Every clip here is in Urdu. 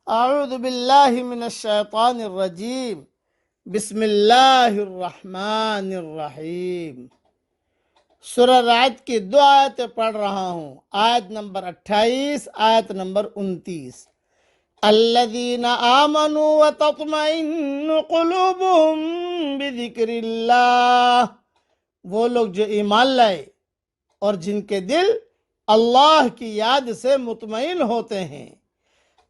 اعوذ باللہ من الشیطان الرجیم بسم اللہ الرحمن الرحیم۔ سورہ رعد کی 2 آیتیں پڑھ رہا ہوں، آیت نمبر 28، آیت نمبر 29۔ الذین آمنوا وتطمئن قلوبهم بذکر اللہ، وہ لوگ جو ایمان لائے اور جن کے دل اللہ کی یاد سے مطمئن ہوتے ہیں۔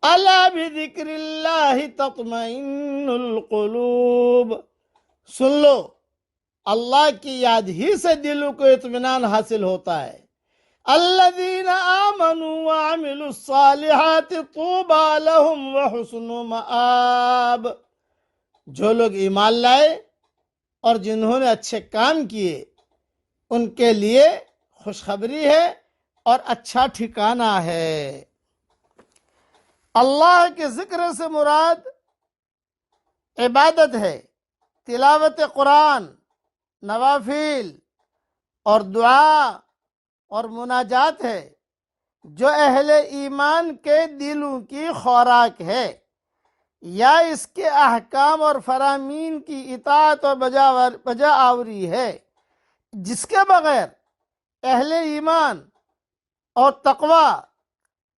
الا بذکر اللہ تطمئن القلوب، سن لو اللہ کی یاد ہی سے دلوں کو اطمینان حاصل ہوتا ہے۔ الذین آمنوا وعملوا الصالحات طوبی لہم وحسن مآب، جو لوگ ایمان لائے اور جنہوں نے اچھے کام کیے ان کے لیے خوشخبری ہے اور اچھا ٹھکانہ ہے۔ اللہ کے ذکر سے مراد عبادت ہے، تلاوت قرآن، نوافل اور دعا اور مناجات ہے، جو اہل ایمان کے دلوں کی خوراک ہے، یا اس کے احکام اور فرامین کی اطاعت اور بجا آوری ہے، جس کے بغیر اہل ایمان اور تقوی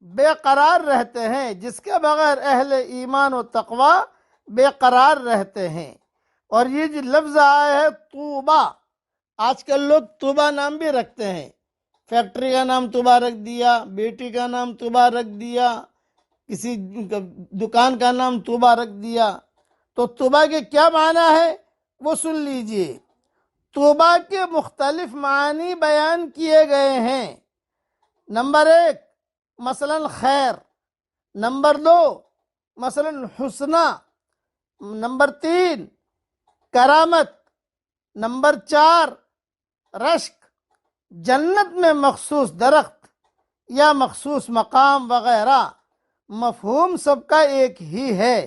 بے قرار رہتے ہیں، جس کے بغیر اہل ایمان و تقوی بے قرار رہتے ہیں۔ اور یہ جو لفظ آیا ہے طوبہ، آج کل لوگ طوبہ نام بھی رکھتے ہیں، فیکٹری کا نام طوبہ رکھ دیا، بیٹی کا نام طوبہ رکھ دیا، کسی دکان کا نام طوبہ رکھ دیا۔ تو طوبہ کے کیا معنی ہے وہ سن لیجئے۔ طوبہ کے مختلف معنی بیان کیے گئے ہیں۔ نمبر 1 مثلا خیر، نمبر 2 مثلا حسنہ، نمبر 3 کرامت، نمبر 4 رشک، جنت میں مخصوص درخت یا مخصوص مقام وغیرہ۔ مفہوم سب کا ایک ہی ہے،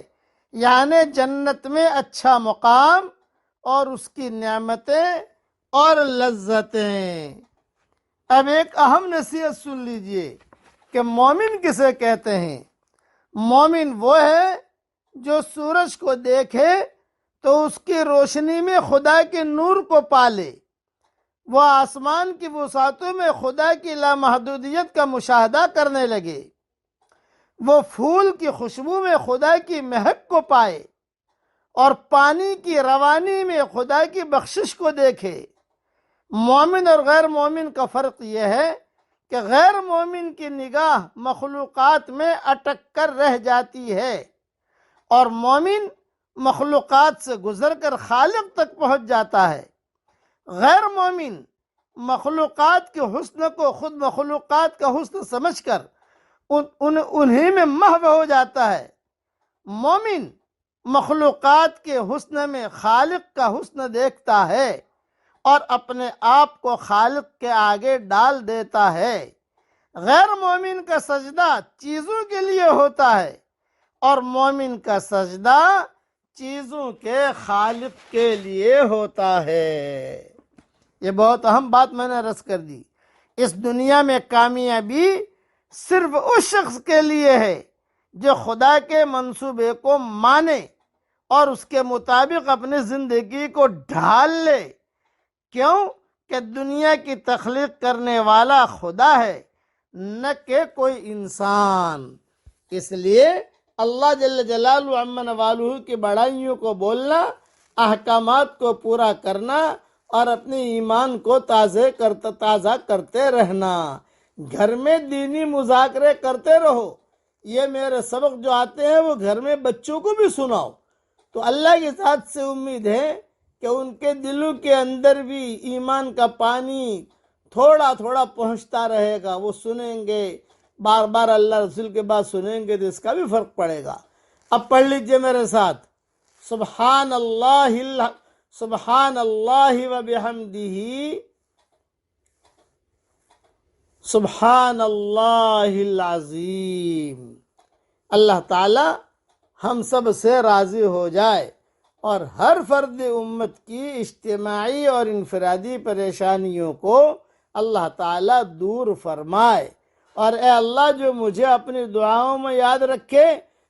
یعنی جنت میں اچھا مقام اور اس کی نعمتیں اور لذتیں۔ اب ایک اہم نصیحت سن لیجئے کہ مومن کسے کہتے ہیں۔ مومن وہ ہے جو سورج کو دیکھے تو اس کی روشنی میں خدا کے نور کو پالے، وہ آسمان کی وسعتوں میں خدا کی لامحدودیت کا مشاہدہ کرنے لگے، وہ پھول کی خوشبو میں خدا کی مہک کو پائے اور پانی کی روانی میں خدا کی بخشش کو دیکھے۔ مومن اور غیر مومن کا فرق یہ ہے کہ غیر مومن کی نگاہ مخلوقات میں اٹک کر رہ جاتی ہے اور مومن مخلوقات سے گزر کر خالق تک پہنچ جاتا ہے۔ غیر مومن مخلوقات کے حسن کو خود مخلوقات کا حسن سمجھ کر انہی میں محو ہو جاتا ہے۔ مومن مخلوقات کے حسن میں خالق کا حسن دیکھتا ہے اور اپنے آپ کو خالق کے آگے ڈال دیتا ہے۔ غیر مومن کا سجدہ چیزوں کے لیے ہوتا ہے اور مومن کا سجدہ چیزوں کے خالق کے لیے ہوتا ہے۔ یہ بہت اہم بات میں نے عرض کر دی۔ اس دنیا میں کامیابی صرف اس شخص کے لیے ہے جو خدا کے منصوبے کو مانے اور اس کے مطابق اپنی زندگی کو ڈھال لے۔ کیوں کہ دنیا کی تخلیق کرنے والا خدا ہے، نہ کہ کوئی انسان۔ اس لیے اللہ جل جلالہ عما نوالہ کی بڑائیوں کو بولنا، احکامات کو پورا کرنا اور اپنے ایمان کو تازہ کرتے رہنا۔ گھر میں دینی مذاکرے کرتے رہو، یہ میرے سبق جو آتے ہیں وہ گھر میں بچوں کو بھی سناؤ، تو اللہ کی ذات سے امید ہے کہ ان کے دلوں کے اندر بھی ایمان کا پانی تھوڑا تھوڑا پہنچتا رہے گا۔ وہ سنیں گے، بار بار اللہ رسول کے بعد سنیں گے تو اس کا بھی فرق پڑے گا۔ اب پڑھ لیجئے میرے ساتھ، سبحان اللہ و بحمدہ، سبحان اللہ العظیم۔ اللہ تعالی ہم سب سے راضی ہو جائے اور ہر فرد امت کی اجتماعی اور انفرادی پریشانیوں کو اللہ تعالیٰ دور فرمائے۔ اور اے اللہ جو مجھے اپنی دعاؤں میں یاد رکھے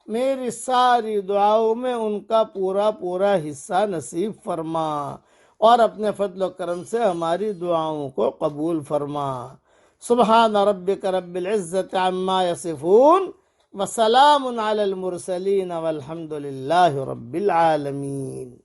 میری ساری دعاؤں میں ان کا پورا پورا حصہ نصیب فرما، اور اپنے فضل و کرم سے ہماری دعاؤں کو قبول فرما۔ سبحان ربک رب العزت عما یصفون وسلام علی المرسلین والحمد للہ رب العالمین۔